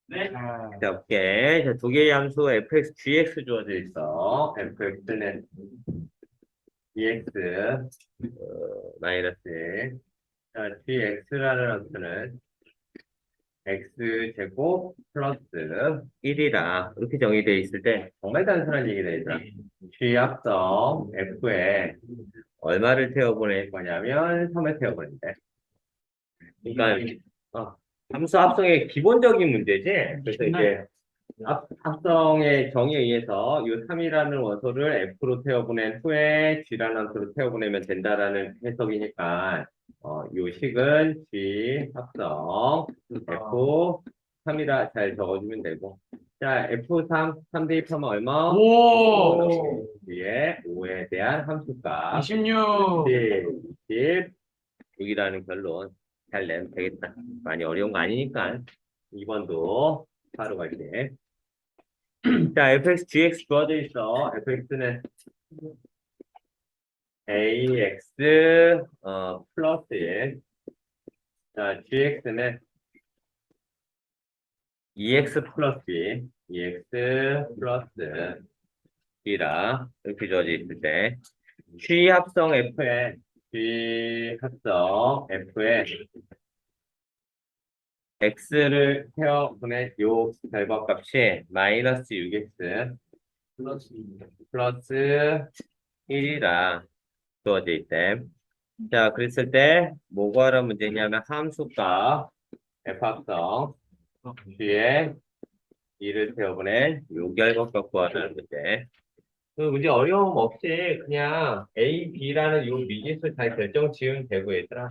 네. 자, 오케이. 자, 두 개의 함수 fx, gx 주어져 있어. fx는 dx 마이너스 1. 자, gx라는 함수는 x제곱 플러스 1이라 이렇게 정의되어 있을 때 정말 단순한 얘기다 얘들아. g 합성 f에 얼마를 태워보낼 거냐면 3을 태워보낸대. 그러니까 함수 합성의 기본적인 문제지. 그래서 이제 합성의 정의에 의해서 이 3이라는 원소를 F로 태워보낸 후에 G라는 함수로 태워보내면 된다라는 해석이니까 이 식은 G 합성 F 3이라 잘 적어주면 되고 자 F3 3 대입하면 얼마? 오, 뒤에 5에 대한 함수값 26. 26이라는 결론 잘 내면 되겠다. 많이 어려운 거 아니니까 2번도 바로 갈게. 자, fx, gx 주어져 있어. fx는 ax 플러스 1. 자, gx는 2x 플러스 2. 2x 플러스 2라 이렇게 주어져 있을 때 g 합성 f에 g 합성 f에 x를 태워보낸 요 결과값이 마이너스 6x 플러스 1이라 주어져 있대. 자, 그랬을 때, 뭐 구하라는 문제냐면, 함수값, f합성, 뒤에 2를 태워보낸 요결과값 구하라는 문제. 그 문제 어려움 없이 그냥 A, B라는 요 미지수 잘 결정 지으면 되고, 얘들아.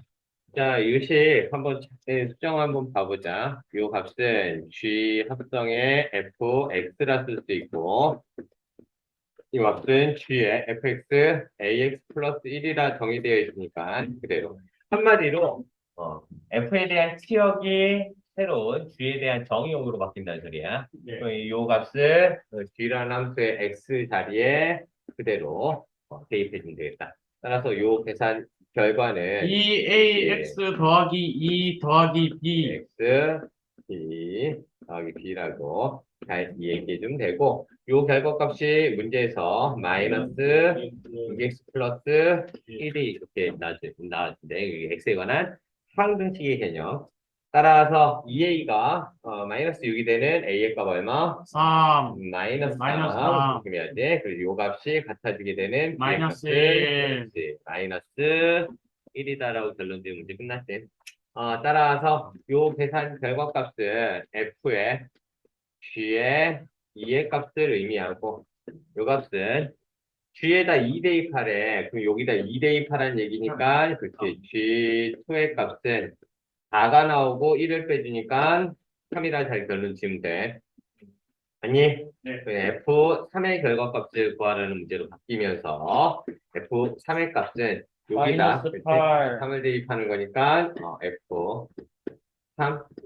자, 이것이 한번 수정 한번 봐보자. 요 값은 G 합성의 f, x라 쓸 수 있고, 이 값은 g의 fx, ax 플러스 1이라 정의되어 있으니까 그대로. 한마디로 f에 대한 치역이 새로운 g에 대한 정의용으로 바뀐다는 소리야. 이 값을 g라는 함수의 x 자리에 그대로 대입해 주면 되겠다. 따라서 요 계산 결과는 2ax 더하기 2 더하기 b. x, b 더하기 b라고 잘 이해해 주면 되고 요 결과값이 문제에서 마이너스 6x 플러스 1이 이렇게 나왔는데 이게 x에 관한 항등식의 개념 따라서 2a가 마이너스 6이 되는 a의 값 얼마? 3, 마이너스 마이너스 3 3, 이렇게 해야지 그리고 요 값이 같아지게 되는 b의 마이너스 값은 1. 마이너스 1이다라고 결론 지은 문제 끝났지. 따라서 요 계산 결과값은 f의 g의 2의 값을 의미하고 요 값은 g에다 2 대입하래. 그럼 여기다 2 대입하라는 얘기니까 그렇지. g2의 값은 4가 나오고 1을 빼주니까 3이라 잘 결론 지으면 돼. 아니? 네. 그 F3의 결과값을 구하라는 문제로 바뀌면서 F3의 값은 여기다 마이너스 8, 3을 대입하는 거니까 F3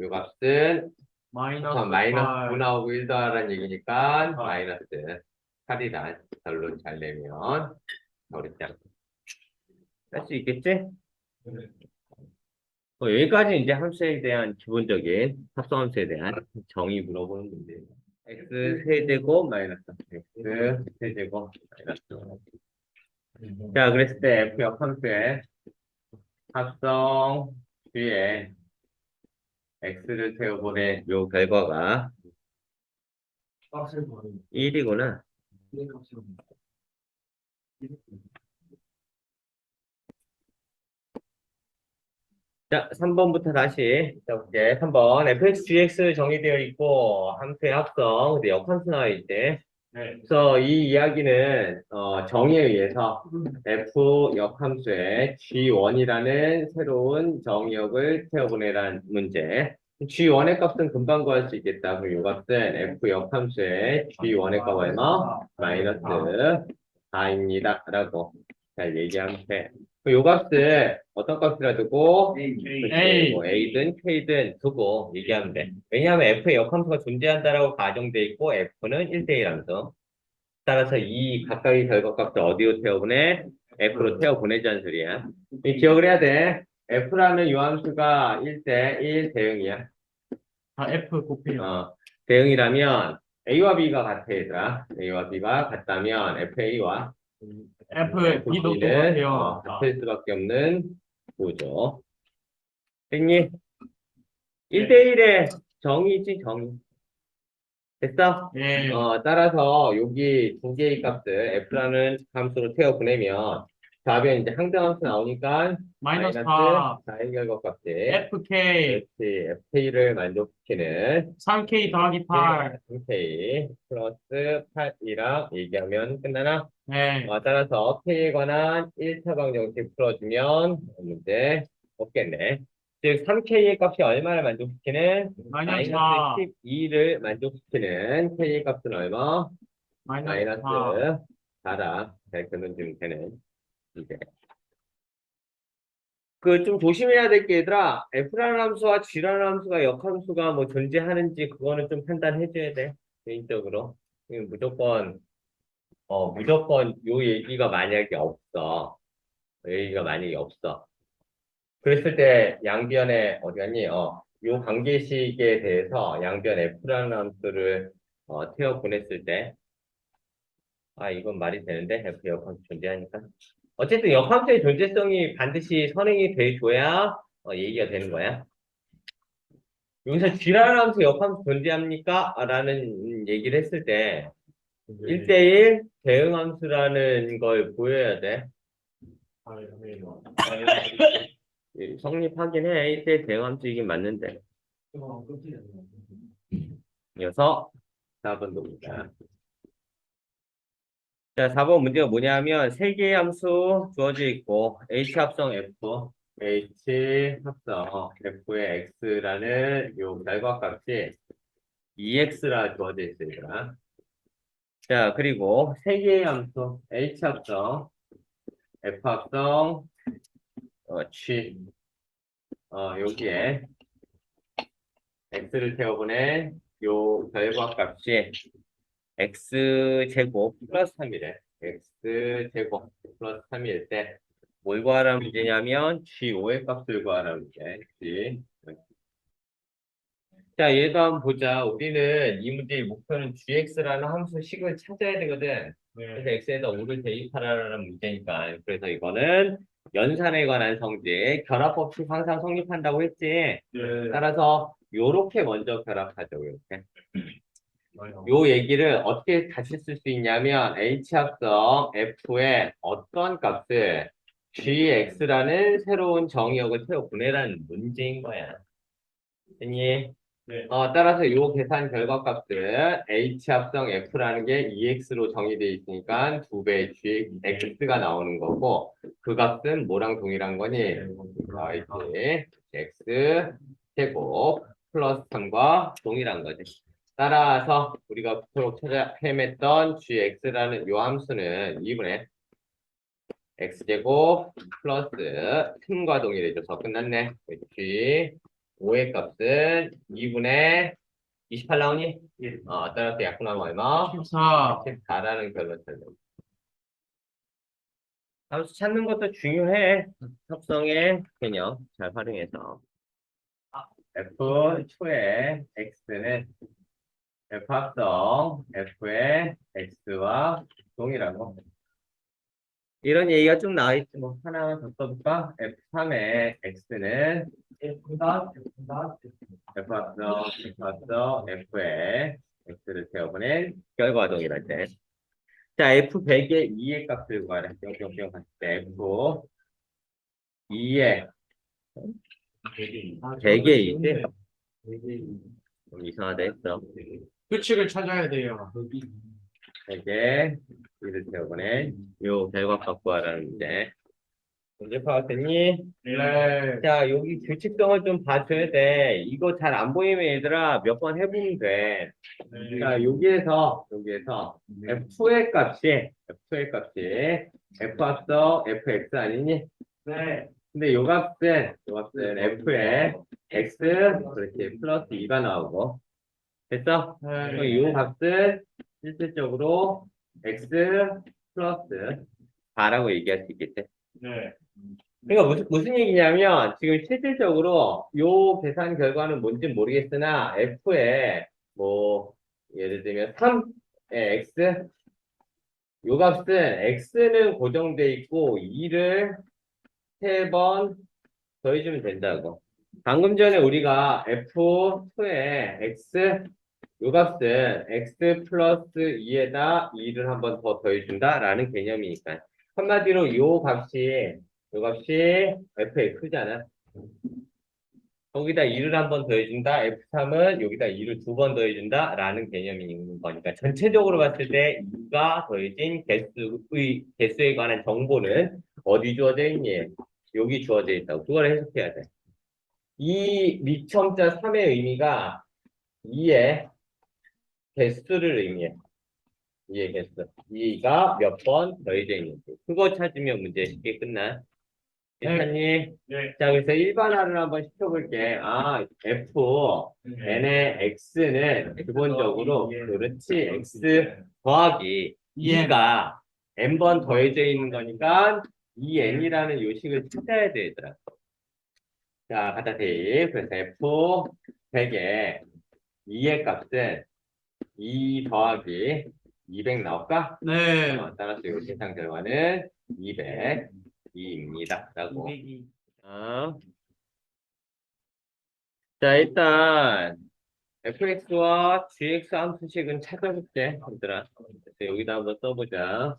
요 값은 마이너스 마이너스 9 8. 나오고 1 더하라는 얘기니까 아. 마이너스 8이란 결론 잘 내면 어렵지 않고 할 수 있겠지? 여기까지 이제 함수에 대한 기본적인 합성함수에 대한 정의 물어보는 문제예요. x 세제곱 마이너스 x 세제곱 마이너스. 자, 그랬을 때 f 역함수의 합성 뒤에 x를 세워보낸 요 결과가 1이구나. 자, 3번부터 다시 해볼게. 3번 fx, gx 정의되어 있고 함수의 합성, 근데 역함수 나와 있지. 네. 그래서 이 이야기는 정의에 의해서 f 역함수에 g1이라는 새로운 정의역을 태워보내라는 문제. g1의 값은 금방 구할 수 있겠다. 그럼 이 값은 f 역함수에 g1의 값 얼마? 마이너스 4입니다. 라고 잘 얘기하면 돼. 요 값을 어떤 값이라 두고 A. 뭐 A든 K든 두고 얘기하면 돼. 왜냐하면 F의 역함수가 존재한다라고 가정돼 있고 F는 1대1 함수. 따라서 이 각각의 결과값을 어디로 태워보내? F로 태워보내자는 소리야. 기억을 해야 돼. F라는 요 함수가 1대1 대응이야. 다 F 곱해요. 대응이라면 A와 B가 같아 얘들아. A와 B가 같다면 FA와 F, B도 B는 똑같아요. 같을 수밖에 없는 구조. 됐니? 1대1의 정의지 정의. 됐어? 예. 따라서 여기 두 개의 값을 F라는 함수로 태워 보내면 답에 이제 항등함수 나오니까 마이너스 마이너스 4, 4의 결과값이 FK, 그렇지 FK를 만족시키는 3K 더하기 8. 3K 플러스 8이랑 얘기하면 끝나나? 네. 따라서 K에 관한 1차 방정식 풀어주면 문제 없겠네. 즉 3K의 값이 얼마를 만족시키는? 마이너스 마이너스 4, 12를 만족시키는 K의 값은 얼마? 마이너스 마이너스 4. 4다. 잘 결론 지면 되는 이제 그 좀 조심해야 될 게 얘들아 F라는 함수와 G라는 함수가 역함수가 뭐 존재하는지 그거는 좀 판단해줘야 돼 개인적으로. 무조건 요 얘기가 만약에 없어. 얘기가 만약에 없어. 그랬을 때 양변에 어디 갔니? 요 관계식에 대해서 양변 F라는 함수를 태워 보냈을 때 이건 말이 되는데 F 역함수 존재하니까. 어쨌든 역함수의 존재성이 반드시 선행이 돼줘야 얘기가 되는 거야. 여기서 G라는 함수 역함수 존재합니까? 라는 얘기를 했을 때 1대1 대응함수라는 걸 보여야 돼. 성립하긴 해. 1대1 대응함수이긴 맞는데. 이어서 4번 봅니다. 자, 4번 문제가 뭐냐면 세 개의 함수 주어져 있고 H 합성 F, H 합성 F의 X라는 요 결과값이 EX라 주어져 있으니까. 자, 그리고 세 개의 함수 H 합성 F 합성 G 여기에 X를 태워보내 요 결과값이 X제곱 플러스 3이래. X제곱 플러스 3일 때 뭘 구하라는 문제냐면 G5의 값을 구하라는 문제. G. 자, 얘도 한번 보자. 우리는 이 문제의 목표는 GX라는 함수식을 찾아야 되거든. 그래서 X에다 5를 대입하라는 문제니까. 그래서 이거는 연산에 관한 성질, 결합법칙 항상 성립한다고 했지. 따라서 요렇게 먼저 결합하죠. 이렇게. 요 얘기를 어떻게 다시 쓸 수 있냐면 H 합성 F의 어떤 값을 GX라는 새로운 정의역을 태워 보내라는 문제인 거야. 됐니? 네. 따라서 요 계산 결과값은 H 합성 F라는 게 EX로 정의되어 있으니까 2배 GX가 나오는 거고 그 값은 뭐랑 동일한 거니? 이렇게 X 제곱 플러스 3과 동일한 거지. 따라서 우리가 그토록 찾아 헤맸던 GX라는 요 함수는 2분의 X제곱 플러스 3과 동일해져서 끝났네. G 5의 값은 2분의 28 나오니? 따라서 약분하면 얼마? 14. 14라는 결론 찾는. 함수 찾는 것도 중요해. 합성의 개념 잘 활용해서. F 초의 X는 F 합성 F의 X와 동일하고. 이런 얘기가 좀 나와있지 뭐. 하나 더 써볼까? F3의 X는 F 합성 F의 X를 태워보낸 결과동이랄 때. 자, F100의 2의 값을 구하래. 뿅뿅뿅 갔을 때 F 2의 100의 2지? 좀 이상하다 했어. 규칙을 찾아야 돼요. 100의 2를 태워보낸 요 결과값 구하라는데. 문제 파악됐니? 네. 자, 여기 규칙성을 좀 봐줘야 돼. 이거 잘 안 보이면 얘들아 몇 번 해보면 돼. 자, 여기에서 F2의 값이 F 합성 Fx 아니니? 네. 근데 요 값은 F의 X 그렇지 플러스 2가 나오고 됐어? 그럼 요 값은 실질적으로 X 플러스 4라고 얘기할 수 있겠지? 네. 그러니까 무슨 얘기냐면 지금 실질적으로 요 계산 결과는 뭔지 모르겠으나 F에 뭐 예를 들면 3의 x 요 값은 x는 고정돼 있고 2를 3번 더해주면 된다고. 방금 전에 우리가 F2의 x 요 값은 x 플러스 2에다 2를 한 번 더 더해준다 라는 개념이니까 한마디로 요 값이 fx잖아. 거기다 2를 한 번 더해준다. F3은 여기다 2를 2번 더해준다. 라는 개념이 있는 거니까. 전체적으로 봤을 때 2가 더해진 개수에 관한 정보는 어디 주어져 있니? 여기 주어져 있다고. 그걸 해석해야 돼. 이 미첨자 3의 의미가 2의 개수를 의미해. 2의 개수. 2가 몇 번 더해져 있는지. 그거 찾으면 문제 쉽게 끝나. 괜찮니? 네. 자, 그래서 일반화를 한번 시켜볼게. 아, F, N의 X는 기본적으로, 그렇지, X 더하기 2가 N번 더해져 있는 거니까 2N이라는 요식을 찾아야 되더라. 자, 갖다 대입. 그래서 F 100에 2의 값은 2 더하기 200 나올까? 네. 따라서 이 계산 결과는 202입니다. 라고. 202. 자, 일단 fx와 gx 함수식은 찾아볼게, 얘들아. 그래서 여기다 한번 써보자.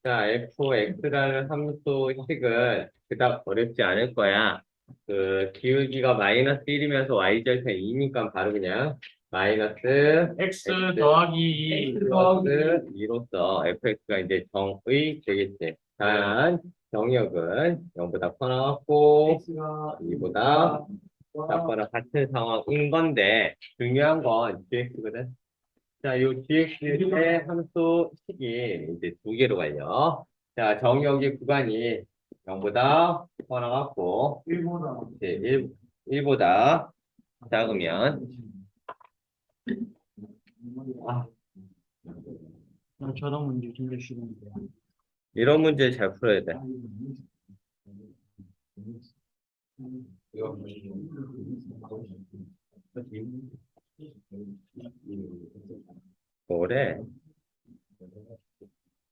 자, fx라는 함수식은 그닥 어렵지 않을 거야. 그 기울기가 마이너스 1이면서 y절편 2니까 바로 그냥 마이너스 X 더하기 2. 플러스 2로서 fx가 이제 정의 되겠지. 단 정역은 0보다 커나갔고 2보다 작거나 같은 상황인 건데 중요한 건 gx거든. 자, 요 gx의 함수식이 이제 두 개로 갈려. 자, 정역의 구간이 0보다 커나갔고 1보다 작으면 저런 문제 진짜 쉬운데. 이런 문제 잘 풀어야 돼. 뭐래?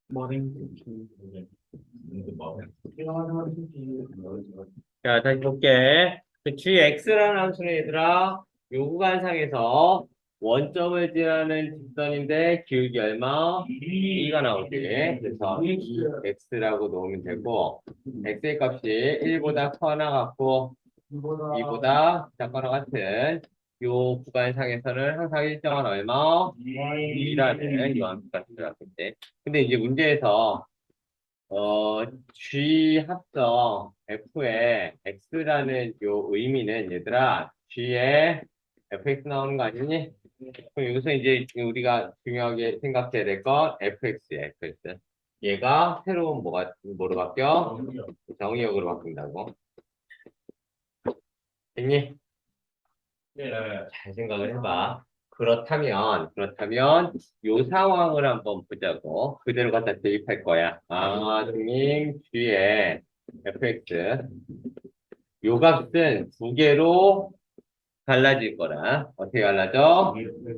머랭. 자, 다시 볼게. 그 gx라는 함수는 얘들아, 요 구간상에서 원점을 지나는 직선인데 기울기 얼마? 2가 나오지. 그래서 x라고 놓으면 되고, x의 값이 1보다 커나갔고 2보다 작거나 같은 요 구간상에서는 항상 일정한 얼마? 2라는 요 함수가 들어갔겠지. 근데 이제 문제에서 G 합성 F의 X라는 요 의미는 얘들아, G에 FX 나오는 거 아니니? 그럼 여기서 이제 우리가 중요하게 생각해야 될 건 FX야, FX. 얘가 새로운 뭐로 바뀌어? 정의역으로 바뀐다고. 됐니? 네. 잘 생각을 해봐. 그렇다면 요 상황을 한번 보자고. 그대로 갖다 대입할 거야. 아, 선생님, G에 fx 요 값은 두 개로 갈라질 거라. 어떻게 갈라져?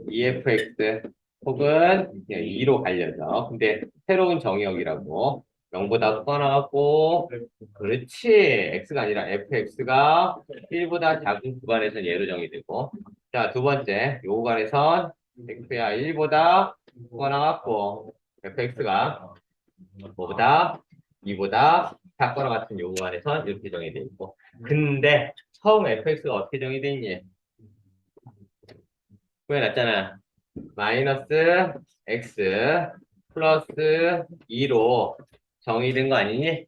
EFX 혹은 2로 갈려져. 근데 새로운 정의역이라고. 0보다 커나갔고, 그렇지. X가 아니라 FX가 1보다 작은 구간에선 얘로 정의되고. 자, 두 번째. 요 구간에선 X야 1보다 커나갔고, FX가 뭐보다 2보다 작거나 같은 요 구간에선 이렇게 정의돼 있고. 근데 처음 fx가 어떻게 정의돼 있니? 구해놨잖아. 마이너스 x 플러스 2로 정의된 거 아니니?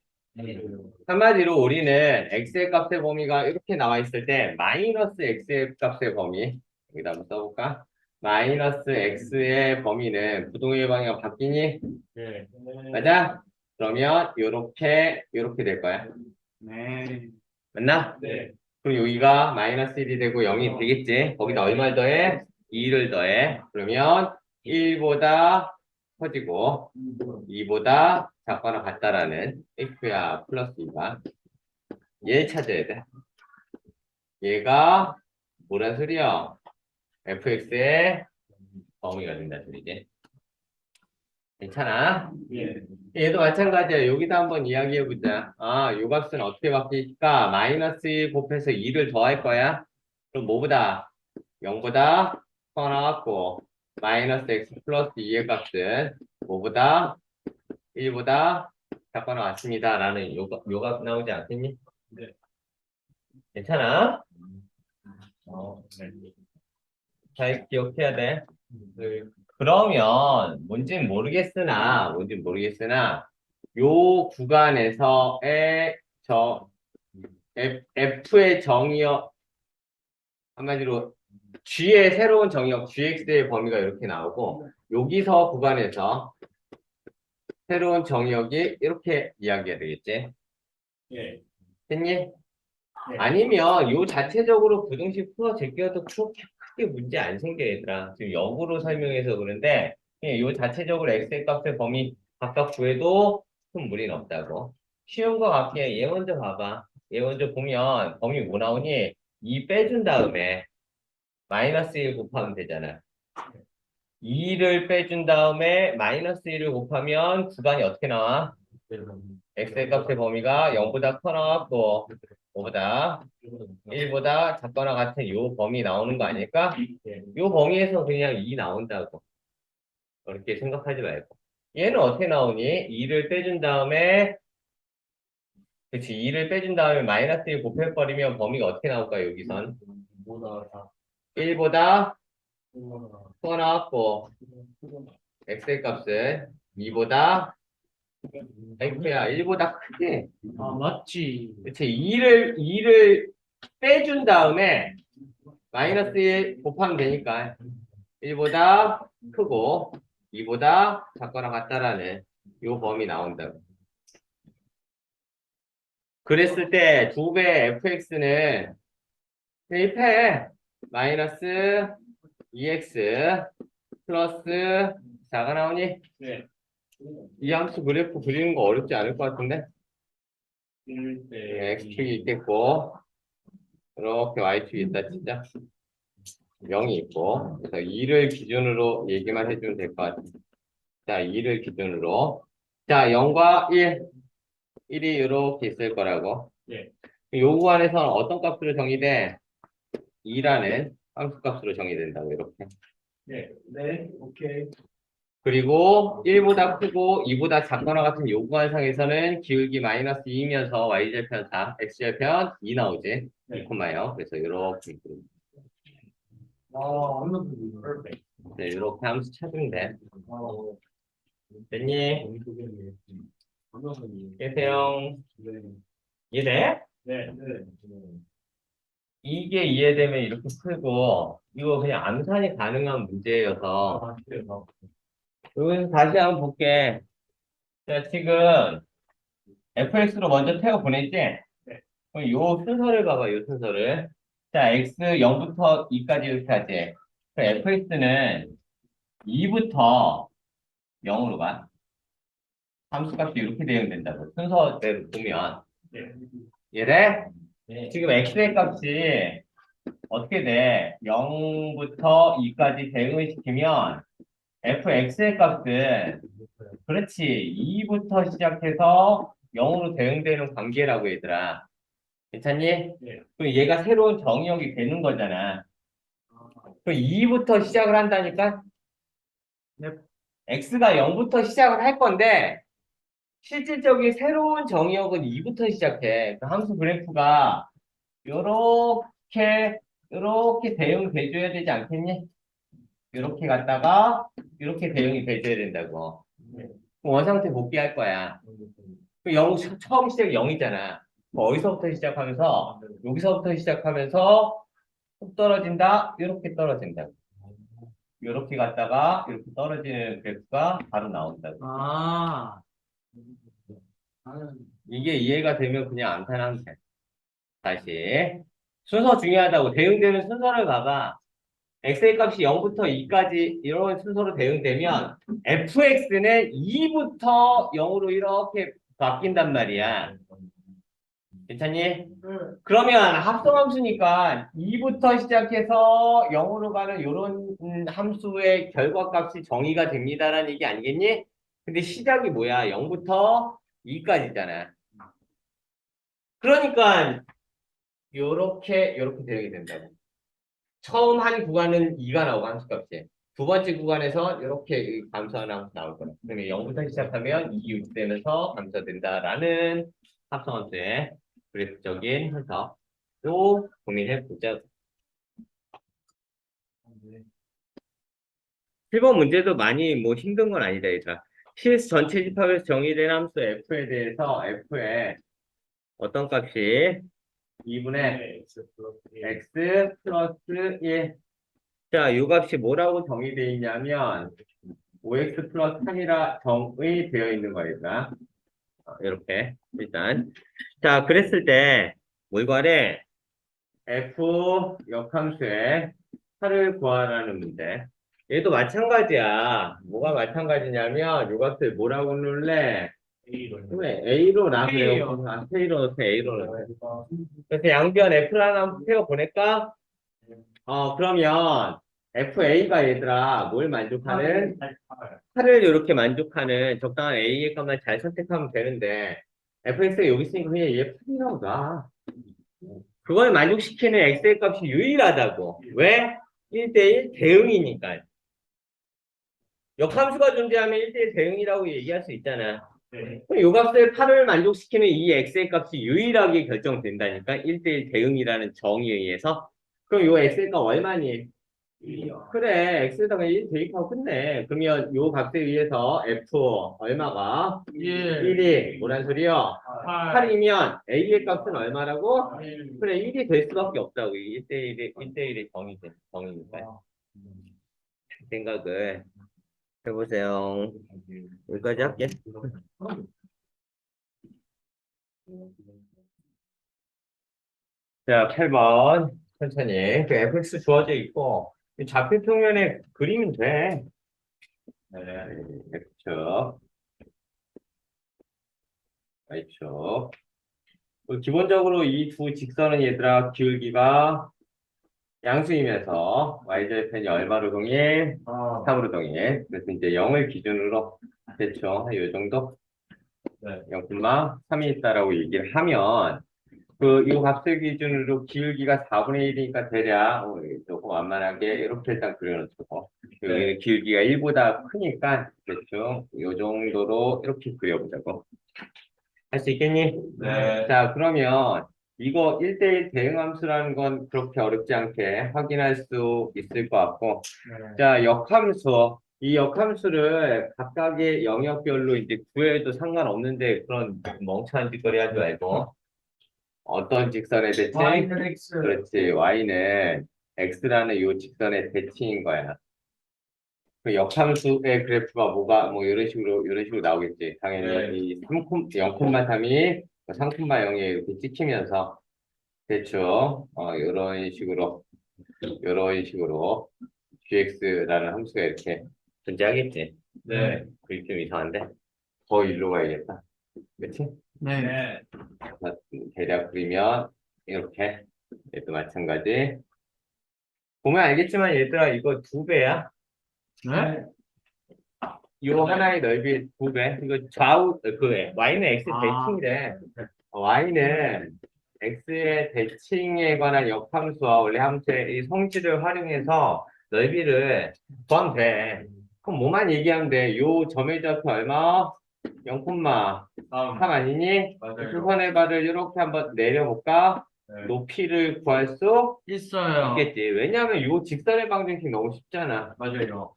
한마디로 우리는 x의 값의 범위가 이렇게 나와 있을 때 마이너스 x의 값의 범위 여기다 한번 써볼까? 마이너스 x의 범위는 부동의 방향 바뀌니? 네. 맞아? 그러면 요렇게 될 거야. 네. 맞나? 네. 그럼 여기가 마이너스 1이 되고 0이 되겠지? 거기다 얼마를 더해? 2를 더해. 그러면 1보다 커지고 2보다 작거나 같다라는 x야 플러스 2가 얘 찾아야 돼. 얘가 뭐란 소리야? fx의 범위가 된다 소리지. 괜찮아? 예. 얘도 마찬가지야. 여기도 한번 이야기해보자. 아, 요 값은 어떻게 바뀔까? 마이너스 1 곱해서 2를 더할 거야? 그럼 뭐보다? 0보다 커 나왔고, 마이너스 x 플러스 2의 값은 뭐보다? 1보다 작거 나왔습니다. 라는 요 값 나오지 않겠니? 네. 괜찮아? 네. 잘 기억해야 돼. 네. 그러면 뭔진 모르겠으나 요 구간에서의 F의 정의역 한마디로 G의 새로운 정의역 GX의 범위가 이렇게 나오고 여기서 구간에서 새로운 정의역이 이렇게 이야기해야 되겠지? 예. 됐니? 예. 아니면 요 자체적으로 부등식 풀어 제껴도 그렇게 크게 문제 안 생겨 얘들아. 지금 역으로 설명해서 그런데 그냥 요 자체적으로 x의 값의 범위 각각 구해도 큰 무리는 없다고. 쉬운 거 같게 얘 먼저 봐봐. 얘 먼저 보면 범위 뭐 나오니? 2 빼준 다음에 마이너스 1 곱하면 되잖아. 2를 빼준 다음에 마이너스 1을 곱하면 구간이 어떻게 나와? x의 값의 범위가 0보다 커 나왔고 5보다 1보다 작거나 같은 요 범위 나오는 거 아닐까? 요 범위에서 그냥 2 나온다고. 그렇게 생각하지 말고. 얘는 어떻게 나오니? 2를 빼준 다음에 그치 2를 빼준 다음에 마이너스 1 곱해버리면 범위가 어떻게 나올까 여기선? 1보다 커 나왔고 x의 값은 2보다 x야 1보다 크지? 아, 맞지. 그치 2를 빼준 다음에 마이너스 1 곱하면 되니까 1보다 크고 2보다 작거나 같다라는 요 범위 나온다고. 그랬을 때 2배 fx는 대입해. 마이너스 2x 플러스 4가 나오니? 네. 이 함수 그래프 그리는 거 어렵지 않을 것 같은데? 1대 x축이 있겠고 이렇게 y축이 있다 진짜 0이 있고 그래서 2를 기준으로 얘기만 해주면 될 것 같아. 자 2를 기준으로 자 0과 1이 이렇게 있을 거라고. 예. 요 구간에서는 어떤 값으로 정의돼? 2라는 함수 값으로 정의된다고 이렇게. 예. 네. 오케이. 그리고 1보다 크고 2보다 작거나 같은 요 구간상에서는 기울기 마이너스 2이면서 y절편 4, x절편 2 나오지. 네. 2, 요 그래서 이렇게 perfect. 네, 이렇게 함수 찾으면 돼. 어, 됐니? 감사합니다. 계세요. 네. 이해돼? 네. 네. 이게 이해되면 이렇게 풀고 이거 그냥 암산이 가능한 문제여서 아, 그래요. 여기서 다시 한번 볼게. 자, 지금 fx로 먼저 태워 보냈지? 그럼 요 순서를 봐봐, 요 순서를. 자, x 0부터 2까지 이렇게 하지. 그럼 fx는 2부터 0으로 가. 함수값이 이렇게 대응된다고. 순서대로 보면. 네. 얘네? 네. 지금 x의 값이 어떻게 돼? 0부터 2까지 대응을 시키면 fx의 값은 그렇지 2부터 시작해서 0으로 대응되는 관계라고 얘들아. 괜찮니? 네. 그럼 얘가 새로운 정의역이 되는 거잖아. 그럼 2부터 시작을 한다니까? x가 0부터 시작을 할 건데 실질적인 새로운 정의역은 2부터 시작해. 그 함수 그래프가 요렇게 대응이 돼줘야 되지 않겠니? 요렇게 갔다가 요렇게 대응이 돼줘야 된다고. 네. 그럼 원상태 복귀할 거야. 그 0, 처음 시작이 0이잖아. 어디서부터 시작하면서 여기서부터 시작하면서 뚝 떨어진다. 이렇게 떨어진다. 이렇게 갔다가 이렇게 떨어지는 그래프가 바로 나온다고. 아. 이게 이해가 되면 그냥 암산하면 돼. 다시 순서 중요하다고. 대응되는 순서를 봐봐. x의 값이 0부터 2까지 이런 순서로 대응되면 fx는 2부터 0으로 이렇게 바뀐단 말이야. 괜찮니? 그러면 합성함수니까 2부터 시작해서 0으로 가는 요런 함수의 결과값이 정의가 됩니다라는 얘기 아니겠니? 근데 시작이 뭐야? 0부터 2까지잖아. 그러니까 요렇게 대응이 된다고. 처음 한 구간은 2가 나오고 함수값이. 두 번째 구간에서 이렇게 감소 하나 나올 거야. 그러면 0부터 시작하면 2 유지되면서 감소된다라는 합성함수의 그래프적인 해석도 고민해 보자. 7번 문제도 많이 뭐 힘든 건 아니다, 얘들아. 실수 전체 집합에서 정의된 함수 f에 대해서 f의 어떤 값이 2분의 x 플러스 1. 자, 이 값이 뭐라고 정의되어 있냐면 5x 플러스 3이라 정의되어 있는 거니까 이렇게 일단 자 그랬을 때 물괄에 f 역함수의 합을 구하라는 문제. 얘도 마찬가지야. 뭐가 마찬가지냐면 이 값을 뭐라고 넣을래? 왜 A로 나 그래요. K로 넣게 A로 넣게. 그래서 양변 F라는 한번 세워 보낼까? 그러면 FA가 얘들아 뭘 만족하는? 8을 이렇게 만족하는 적당한 A의 값만 잘 선택하면 되는데 fx가 여기 있으니까 그냥 얘 8이라고 놔. 그걸 만족시키는 x의 값이 유일하다고. 왜? 1대1 대응이니까. 역함수가 존재하면 1대1 대응이라고 얘기할 수 있잖아. 그럼 요 값을 8을 만족시키는 이 x의 값이 유일하게 결정된다니까. 1대1 대응이라는 정의에 의해서. 그럼 요 x의 값 얼마니? 그래, x에다가 1 대입하고 끝내. 그러면 요 값에 의해서 f 얼마가? 1이 뭐란 소리요? 8이면 a의 값은 얼마라고? 그래, 1이 될 수밖에 없다고. 1대1의 정의니까. 생각을 해보세요. 여기까지 할게. 자, 8번. 천천히. 그 fx 주어져 있고, 이 좌표 평면에 그리면 돼. 네, X축, Y축. 기본적으로 이 두 직선은 얘들아 기울기가 양수이면서 y절편이 얼마로 동일? 3으로 동일. 그래서 이제 0을 기준으로 대충 이 정도? 0,3이 있다라고 얘기를 하면 이 값을 기준으로 기울기가 4분의 1이니까 대략 조금 완만하게 이렇게 일단 그려놓고 여기는 기울기가 1보다 크니까 대충 이 정도로 이렇게 그려보자고. 할 수 있겠니? 네. 자, 그러면 이거 1대1 대응함수라는 건 그렇게 어렵지 않게 확인할 수 있을 것 같고, 자, 역함수. 이 역함수를 각각의 영역별로 이제 구해도 상관없는데 그런 멍청한 짓거리 하지 말고, 어떤 직선의 대칭? Y는 X. 그렇지, y는 x라는 이 직선의 대칭인 거야. 그 역함수의 그래프가 뭐 이런 식으로 나오겠지. 당연히 이 0,3이 3,0에 이렇게 찍히면서 대충 이런 식으로 gx라는 함수가 이렇게 존재하겠지. 네. 그게 좀 이상한데 더 일로 가야겠다. 그렇지? 네. 대략 그리면 이렇게 얘도 마찬가지. 보면 알겠지만 얘들아 이거 2배야. 네? 요 하나의 넓이 2배. 이거 y는 x 대칭이래. y는 x의 대칭에 관한 역함수와 원래 함수의 이 성질을 활용해서 넓이를 구하면 돼. 그럼 뭐만 얘기하면 돼? 요 점의 좌표 얼마? 0,3 아니니? 맞아요. 수선의 발을 이렇게 한번 내려볼까? 네. 높이를 구할 수 있어요. 있겠지. 왜냐하면 요 직선의 방정식 너무 쉽잖아. 맞아요.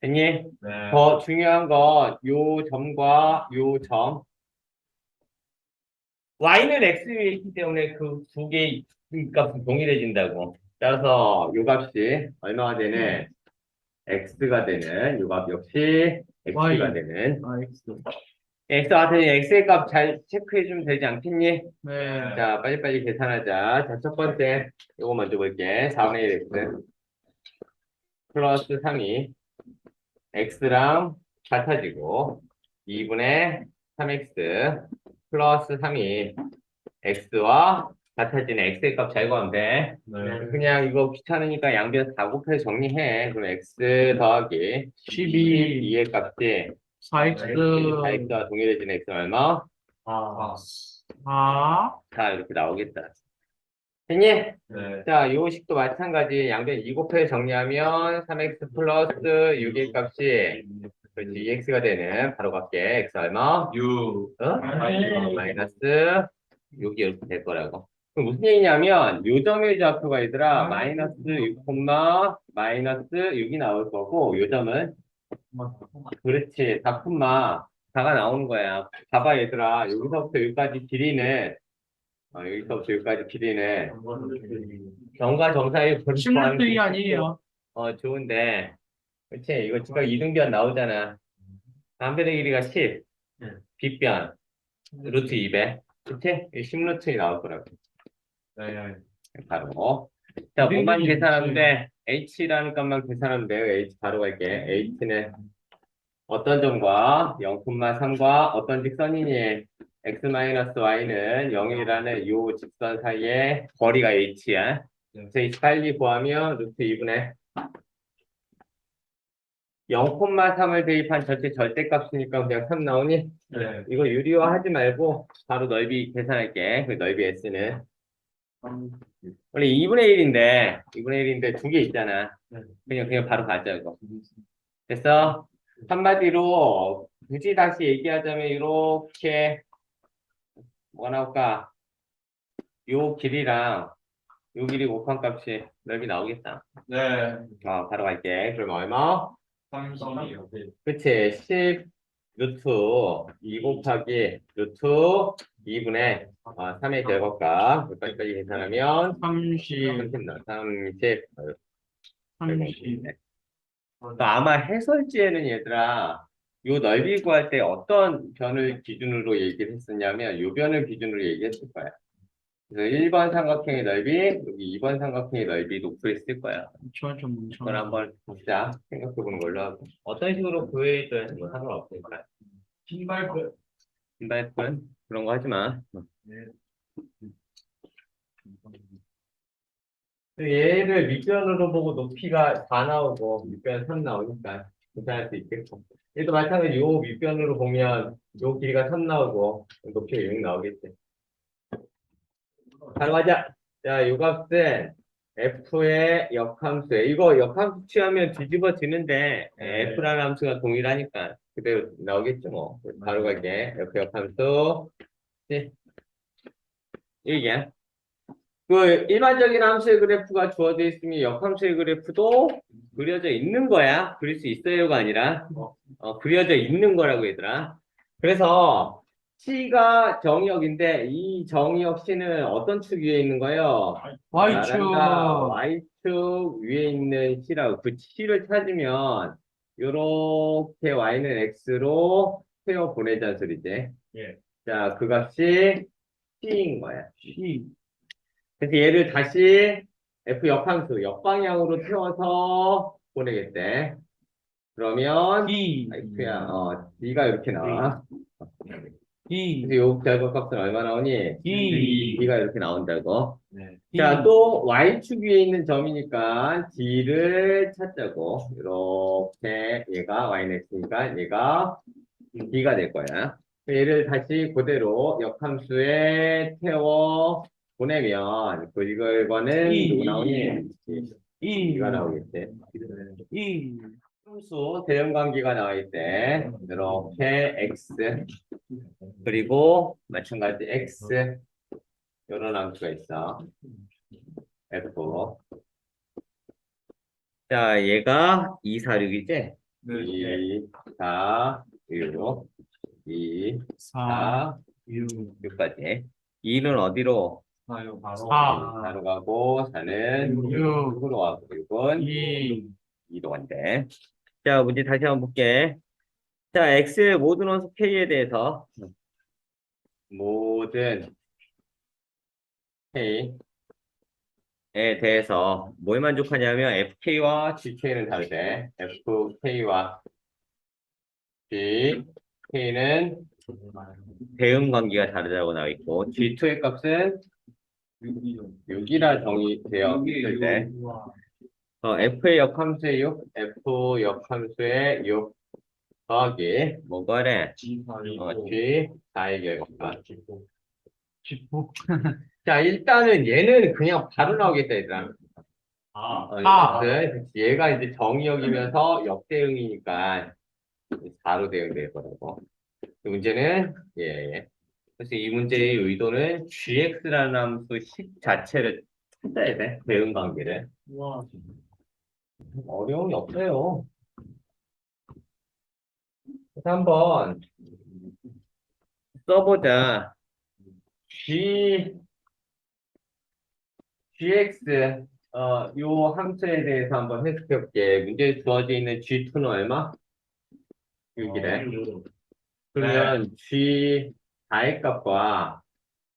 됐니? 네. 더 중요한 건 요 점과 요 점. y는 x 위에 있기 때문에 그 두 개의 값은 동일해진다고. 따라서 요 값이 얼마가 되는? x가 되는 요 값 역시 x가 Y. 되는 X. x한테 x의 값 잘 체크해주면 되지 않겠니? 네. 자, 빨리빨리 계산하자. 자, 첫 번째 요거 먼저 볼게. 4분의 1 x 플러스 3이 x랑 같아지고 2분의 3x 플러스 3이 x와 같아지는 x의 값 잘 구하면 돼. 네. 그냥 이거 귀찮으니까 양변 다 곱해서 정리해. 그럼 x 더하기 12 12의 값이 4x 4x와 동일해지는 x는 얼마? 4 자, 이렇게 나오겠다. 됐니? 네. 자, 요 식도 마찬가지. 양변 2 곱해 정리하면 3x 플러스 6의 값이 그렇지, 2x가 되는 바로 갈게. x 얼마? 6 마이너스 6이 이렇게 될 거라고. 그럼 무슨 얘기냐면 요 점의 좌표가 얘들아 마이너스 6, 마이너스 6이 나올 거고 요 점은 그렇지 4, 4가 나오는 거야. 봐봐 얘들아 여기서부터 여기까지 길이는 여기서부터 여기까지 길이는 점과 점 사이 심루트이 아니에요. 좋은데 그렇지 이거 지금 이등변 나오잖아. 반변의 길이가 10 빗변 루트 200 그치? 이 10루트이 나올 거라고. 네. 바로. 자, 뭐만 이등변이 계산하면 돼? H라는 값만 계산하면 돼요. H 바로 갈게. H는 어떤 점과 0,3과 어떤 직선이니? x-y는 0이라는 요 직선 사이의 거리가 H야. 그래서 H 빨리 구하면 루트 2분의 0,3을 대입한 전체 절대값이니까 그냥 3 나오니? 네. 이거 유리화 하지 말고 바로 넓이 계산할게. 그 넓이 S는 원래 2분의 1인데 두 개 있잖아. 그냥 바로 가자 이거. 됐어? 한마디로 굳이 다시 얘기하자면 이렇게 뭐가 나올까? 요 길이랑 요 길이 곱한 값이 넓이 나오겠다. 네. 바로 갈게. 그럼 얼마? 32. 그치? 10 루트 2 곱하기 루트 2분의 3의 제곱값 여기까지 계산하면 30. 30 30. 아마 해설지에는 얘들아 요 넓이 구할 때 어떤 변을 기준으로 얘기를 했었냐면 요 변을 기준으로 얘기했을 거야. 그래서 1번 삼각형의 넓이 여기 2번 삼각형의 넓이도 구했을 거야. 좀 뭉쳐. 그걸 한번 보자. 생각해 보는 걸로 하고 어떤 식으로 구해도 뭐 상관없으니까. 신발끈. 신발끈 그런 거 하지 마. 얘를 밑변으로 보고 높이가 4 나오고 밑변 3 나오니까 계산할 수 있겠고. 얘도 마찬가지로 요 밑변으로 보면 요 길이가 3 나오고 높이가 6 나오겠지. 바로 가자. 자, 요 값은 f의 역함수에 이거 역함수 취하면 뒤집어지는데 f라는 함수가 동일하니까 그대로 나오겠죠 뭐. 바로 갈게. f 역함수 이게 그 일반적인 함수의 그래프가 주어져 있으면 역함수의 그래프도 그려져 있는 거야. 그릴 수 있어요가 아니라 그려져 있는 거라고 얘들아. 그래서 C가 정의역인데 이 정의역 C는 어떤 축 위에 있는 거예요? Y축. Y축 위에 있는 C라고 그 C를 찾으면 요렇게 Y는 X로 세워 보내자는 소리지. 예. 자, 그 값이 C인 거야. C. 그래서 얘를 다시 F 역함수, 역방향으로 태워서 보내겠대. 그러면 D. F야, D가 이렇게 나와. D. 그래서 요 결과값은 얼마 나오니? D. D가 이렇게 나온다고. 네. 자, 또 Y축 위에 있는 점이니까 D를 찾자고. 이렇게 얘가 Y는 X니까 얘가 D가 될 거야. 얘를 다시 그대로 역함수에 태워 보내면 그 이거는 누구 나오니? E. D가 나오겠지. E. 함수 대응관계가 나와 있대. 이렇게 X 그리고 마찬가지 X 이런 함수가 있어. F. 자, 얘가 2, 4, 6이지? 2, 4, 6, 2, 4, 6. 6까지. 2는 어디로? 4요, 바로. 4로 가고 4는 6. 6으로 가고 6은 2. 2로 간대. 자, 문제 다시 한번 볼게. 자, X의 모든 원소 K에 대해서 모든 K에 대해서 뭐에 만족하냐면 FK와 GK는 다르대. FK와 GK는 대응 관계가 다르다고 나와 있고, G2의 값은 6이라 정의되어 있을 때, F의 역함수의 6, F 역함수의 6 더하기, 뭐가래? G 4의 결과. 지포. 자, 일단은 얘는 그냥 바로 나오겠다, 얘들아. 아. 그치. 얘가 이제 정의역이면서 역대응이니까 바로 대응될 거라고. 문제는, 예. 그래서 이 문제의 의도는 gx라는 함수 식 자체를 찾아야 돼. 대응 관계를. 와. 어려움이 없어요. 그래서 한번 써보자. gx, 요 함수에 대해서 한번 해석해 볼게. 문제에 주어져 있는 g2는 얼마? 6이래. 그러면 g 4의 값과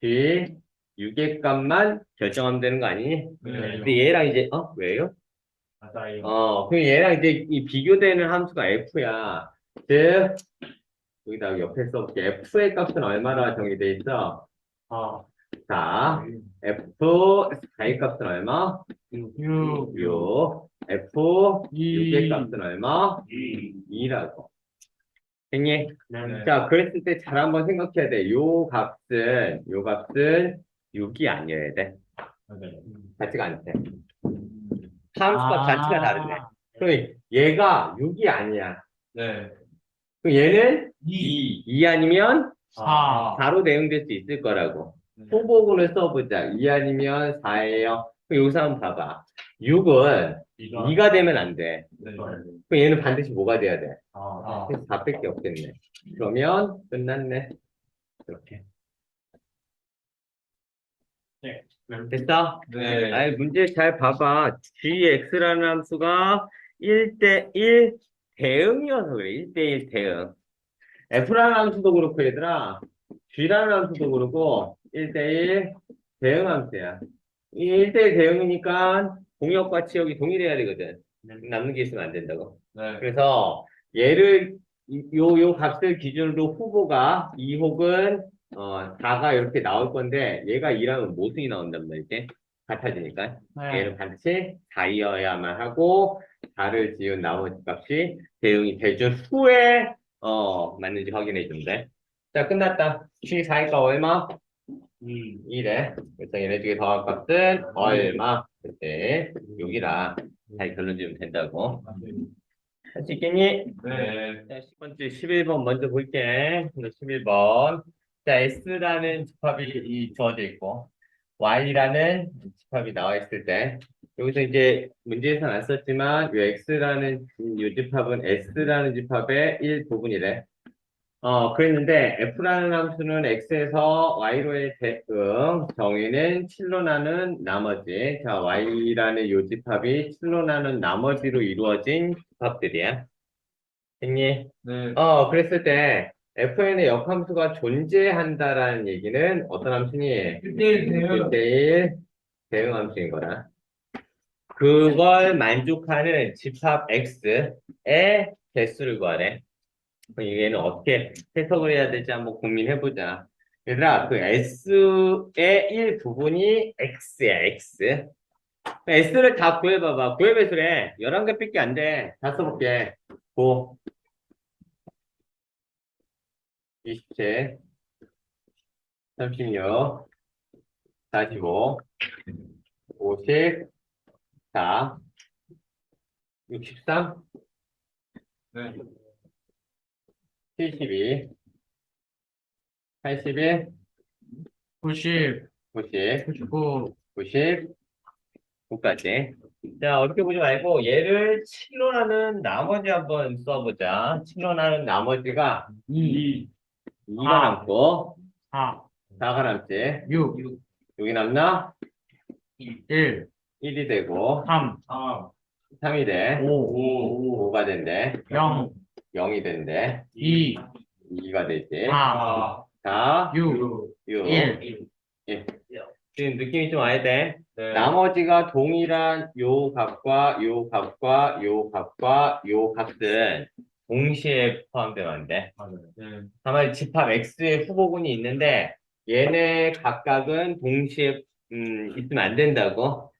g 6의 값만 결정하면 되는 거 아니니? 근데 얘랑 이제, 왜요? 맞아요. 그럼 얘랑 이제 이 비교되는 함수가 f야. 즉, 여기다 옆에 써볼게. f의 값은 얼마나 정의돼 있어? 아. 자, f 4의 값은 얼마? 6. 6. f 6의 값은 얼마? 2라고. 됐니? 네. 자, 그랬을 때 잘 한번 생각해야 돼. 요 값은 6이 아니어야 돼. 같지가 않대. 함수값 자체가 다르네. 그럼 얘가 6이 아니야. 네. 그럼 얘는 2. 2 아니면 4. 4로 대응될 수 있을 거라고. 네. 후보군을 써보자. 2 아니면 4예요. 그럼 여기서 한번 봐봐. 6은 2가 되면 안 돼. 네. 그럼 얘는 반드시 뭐가 돼야 돼? 아. 그래서 4밖에 없겠네. 그러면 끝났네. 이렇게. 네. 됐어? 네. 아니, 문제 잘 봐봐. gx라는 함수가 1대1 대응이어서 그래. 1대1 대응. f라는 함수도 그렇고, 얘들아. g라는 함수도 그렇고, 1대1 대응 함수야. 이 1대1 대응이니까 공역과 치역이 동일해야 되거든. 남는 게 있으면 안 된다고. 네. 그래서 얘를, 요 값을 기준으로 후보가 2 혹은 4가 이렇게 나올 건데, 얘가 2라면 모순이 나온단 말이지. 같아지니까. 네. 얘는 반드시 4이어야만 하고, 4를 지운 나머지 값이 대응이 돼준 후에, 맞는지 확인해 주면 돼. 자, 끝났다. G4가 얼마? 2래. 그래서 얘네 중에 더한 값은 얼마? 그때 6이라. 잘 결론 지으면 된다고. 할 수 있겠니? 네. 자, 10번째 11번 먼저 볼게. 11번. 자, S라는 집합이 주어져 있고, Y라는 집합이 나와 있을 때, 여기서 이제 문제에서는 안 썼지만, 이 X라는 이 집합은 S라는 집합의 일부분이래. 그랬는데, F라는 함수는 X에서 Y로의 대응, 정의는 7로 나눈 나머지. 자, Y라는 요 집합이 7로 나눈 나머지로 이루어진 집합들이야. 됐니? 네. 그랬을 때 FN의 역함수가 존재한다라는 얘기는 어떤 함수니? 1대1 대응. 1대1 대응 함수인 거다. 그걸 만족하는 집합 X의 개수를 구하래. 그럼 얘는 어떻게 해석을 해야 될지 한번 고민해보자. 얘들아, 그 S의 일부분이 X야, X. S를 다 구해봐봐. 구해배수래. 11개밖에 안 돼. 다 써볼게. 9, 27, 36, 45, 54, 63, 네. 72, 81, 90. 90, 99. 99까지. 자, 어렵게 보지 말고 얘를 7로 나는 나머지 한번 써보자. 7로 나는 나머지가 2. 2가 남고 4. 4가 남지. 6. 여기 남나? 1. 1이 되고 3. 3이 돼. 5. 5가 된대. 0. 0이 된대. 2. 2가 되지. 4. 4, 6. 6, 1. 1. 지금 느낌이 좀 와야 돼. 네. 나머지가 동일한 요 값과 요 값과 요 값과 요 값은 동시에 포함되면 안 돼. 네. 다만 집합 X의 후보군이 있는데 얘네 각각은 동시에 있으면 안 된다고.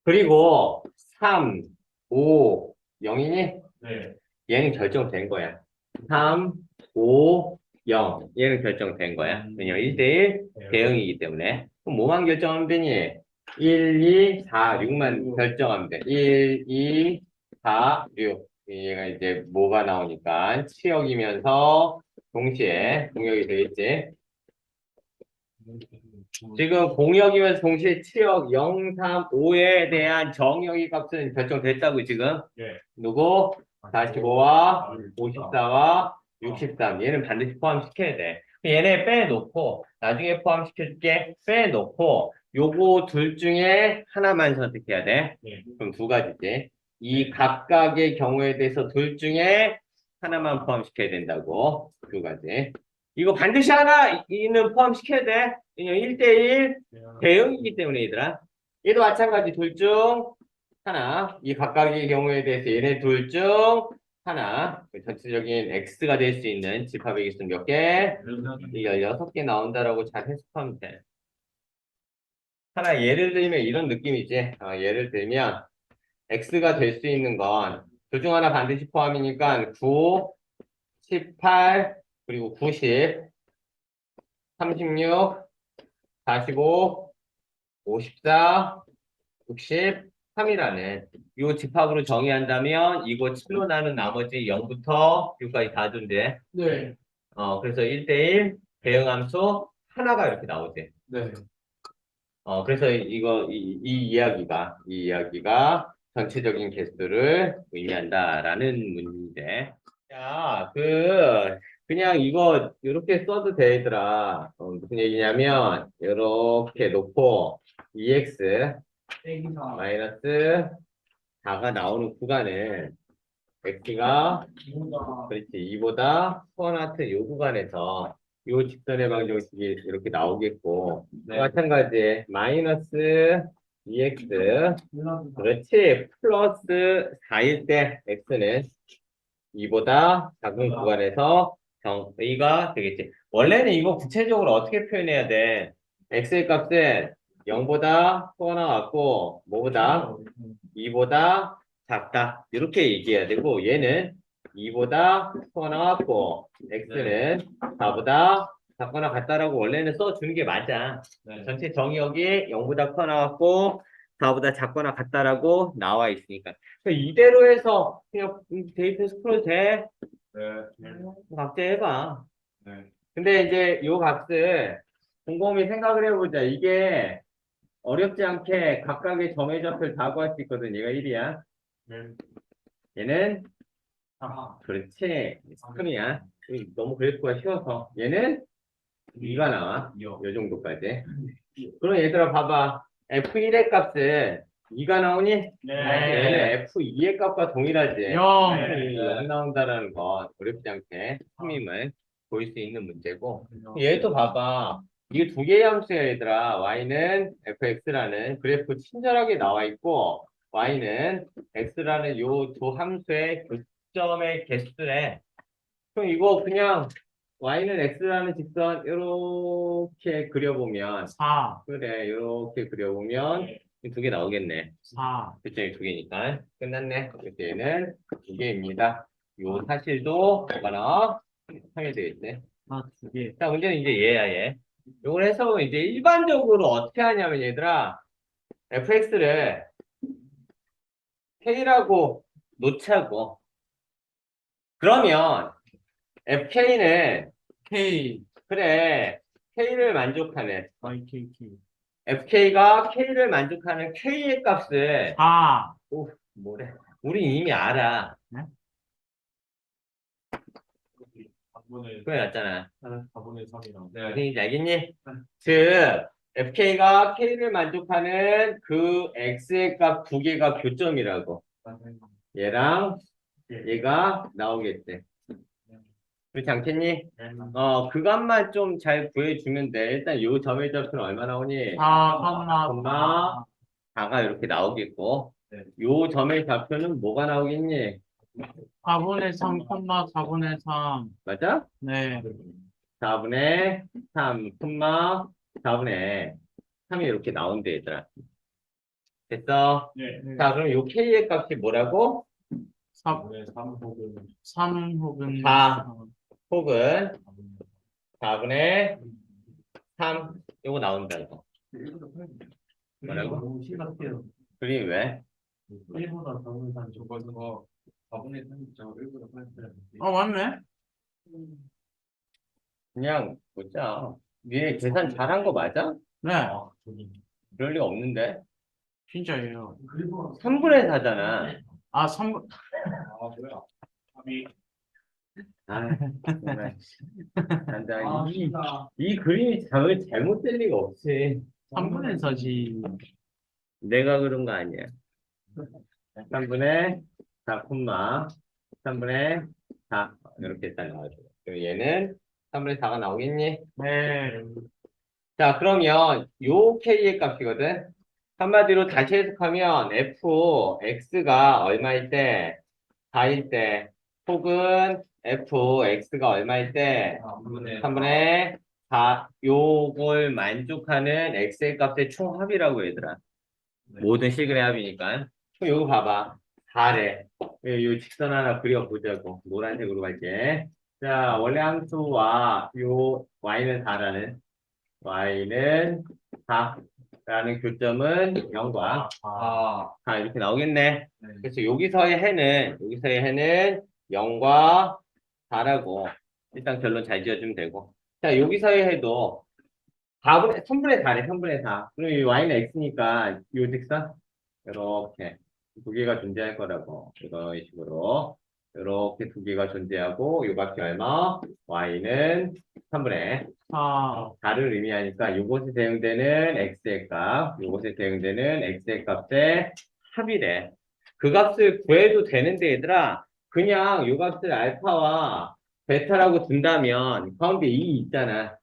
그리고 3, 5, 0이니 네. 얘는 결정된 거야. 3, 5, 0 얘는 결정된 거야. 왜냐면 1대1 대응이기 때문에. 그럼 뭐만 결정하면 되니? 1, 2, 4, 6만 결정하면 돼. 1, 2, 4, 6. 얘가 이제 뭐가 나오니까 치역이면서 동시에 공역이 되겠지. 지금 공역이면서 동시에 치역 0, 3, 5에 대한 정역의 값은 결정됐다고 지금. 네. 누구? 45와 54와 63. 얘는 반드시 포함시켜야 돼. 얘네 빼놓고 나중에 포함시켜줄게. 빼놓고 요거 둘 중에 하나만 선택해야 돼. 네. 그럼 두 가지지. 이 각각의 경우에 대해서 둘 중에 하나만 포함시켜야 된다고. 두 가지. 이거 반드시 하나는 포함시켜야 돼. 왜냐면 1대1 대응이기 때문에 얘들아. 얘도 마찬가지 둘 중 하나. 이 각각의 경우에 대해서 얘네 둘 중 하나. 그 전체적인 X가 될 수 있는 집합의 개수는 몇 개? 이 16개 나온다라고 잘 해석하면 돼. 하나 예를 들면 이런 느낌이지. 예를 들면 X가 될 수 있는 건 둘 중 하나 반드시 포함이니까 9, 18, 그리고 90, 36, 45, 54, 63이라는 이 집합으로 정의한다면 이거 7로 나눈 나머지 0부터 6까지 다 준대. 네. 그래서 1대1 대응함수 하나가 이렇게 나오지. 네. 그래서 이 이야기가 전체적인 개수를 의미한다라는 문제인데. 자, 그냥 이거 이렇게 써도 되더라. 무슨 얘기냐면 이렇게 놓고 2x 마이너스 4가 나오는 구간을 x가 그렇지 2보다 소원하트 요 구간에서 요 직선의 방정식이 이렇게 나오겠고 네. 마찬가지 마이너스 2x 그렇지 플러스 4일 때 x는 2보다 작은 구간에서 정의가 되겠지. 원래는 이거 구체적으로 어떻게 표현해야 돼? x의 값은 0보다 커나 같고 뭐보다 2보다 작다. 이렇게 얘기해야 되고 얘는 2보다 커나 같고 x는 4보다 작거나 같다라고 원래는 써주는 게 맞아. 네. 전체 정의역이 0보다 커나 같고 4보다 작거나 같다라고 나와 있으니까. 이대로 해서 그냥 데이터에서 풀어도 돼. 네. 각제해봐. 네. 근데 이제 요 값을 곰곰이 생각을 해보자. 이게 어렵지 않게 각각의 점의 좌표를 다 구할 수 있거든. 얘가 1이야. 네. 얘는 아. 그렇지. 스푼이야. 너무 그래프가 쉬워서. 얘는 2가 나와. 요 정도까지. 그럼 얘들아 봐봐. F1의 값은 2가 나오니? 네. 얘는 F2의 값과 동일하지. 영. 네. 0 나온다라는 건 어렵지 않게 참임을 보일 수 있는 문제고. 얘도 봐봐. 이게 두 개의 함수야, 얘들아. y는 fx라는 그래프 친절하게 나와 있고, y는 x라는 요 두 함수의 교점의 개수래. 그럼 이거 그냥 y는 x라는 직선 이렇게 그려보면, 4. 그래, 이렇게 그려보면 두 개 나오겠네. 4. 교점이 두 개니까 끝났네. 그래서 얘는 두 개입니다. 요 사실도 하나 하게 되겠네. 아, 2개. 자, 문제는 이제 얘야, 얘. 요걸 해석은 이제 일반적으로 어떻게 하냐면, 얘들아, fx를 k라고 놓자고. 그러면, fk는, K. 그래, k를 만족하는, YKK. fk가 k를 만족하는 k의 값을, 4. 뭐래. 우린 이미 알아. 네? 4분의 표현했잖아. 4분의 3이랑. 무슨 얘기인지 알겠니? 즉, fk가 k를 만족하는 그 x의 값 두 개가 교점이라고. 얘랑 얘가 나오겠지. 그렇지 않겠니? 그 값만 좀 잘 구해주면 돼. 일단 요 점의 좌표는 얼마 나오니? 4, 4가 이렇게 나오겠고. 네. 요 점의 좌표는 뭐가 나오겠니? 4분의 3, 4분의 3. 맞아? 네. 4분의 3, 4분의 3이 이렇게 나온대, 얘들아. 됐어? 네. 자, 그럼 요 K의 값이 뭐라고? 3, 3 혹은 4 혹은 4분의 3. 요거 나온다, 이거. 뭐라고? 너무 심각해요. 그림 왜? 1보다 4분의 3 적어서 4분의 3 적어 1보다 8분의 3. 맞네. 그냥 보자. 얘 계산 잘한 거 맞아? 네. 그럴 리가 없는데. 진짜예요. 3분의 4잖아. 아, 3분. 뭐야? 답이 아, 정말. 난다. 진짜. 이 그림이 잘못될 리가 없지. 3분의 4지. 내가 그런 거 아니야. 3분의 4, 3분의 4. 이렇게 딱 나와줘. 그럼 얘는 3분의 4가 나오겠니? 네. 자, 그러면 요 K의 값이거든. 한마디로 다시 해석하면 fx가 얼마일 때, 4일 때, 혹은 fx가 얼마일 때, 3분의 4, 요걸 만족하는 x의 값의 총합이라고 얘들아. 모든 식의 합이니까. 그럼 요거 봐봐. 4래. 요 직선 하나 그려보자고. 노란색으로 갈게. 자, 원래 함수와 요 y는 4라는 y는 4라는 교점은 0과 아. 이렇게 나오겠네. 그래서 여기서의 해는 0과 4라고 일단 결론 잘 지어주면 되고. 자, 여기서의 해도 3분의 4래, 3분의 4. 그럼 이 y는 x니까 요 직선 이렇게 두 개가 존재할 거라고. 이런 식으로 이렇게 두 개가 존재하고 요 값이 얼마? y는 3분의 아. 4를 의미하니까 요것에 대응되는 x의 값, 요것에 대응되는 x의 값의 합이래. 그 값을 구해도 되는데 얘들아, 그냥 요 값을 알파와 베타라고 둔다면 가운데 2 있잖아.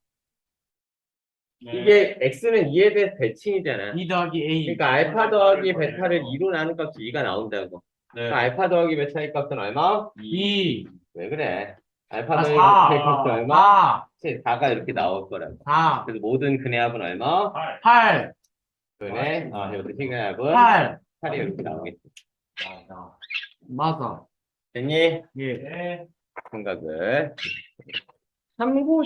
이게 x는 2에 대해서 대칭이잖아. 2 더하기 A. 그러니까 알파 더하기 베타를 2로 나눈 값이 2가 나온다고. 그러니까 알파 더하기 베타의 값은 얼마? 2. 왜 그래? 알파 아, 더하기 4. 베타의 값은 얼마? 4가 이렇게 나올 거라고. 4. 그래서 모든 근의 합은 얼마? 8. 근의 이것도 식의 합은 8. 8이 이렇게 나오겠지. 맞아. 됐니? 예. 생각을 참고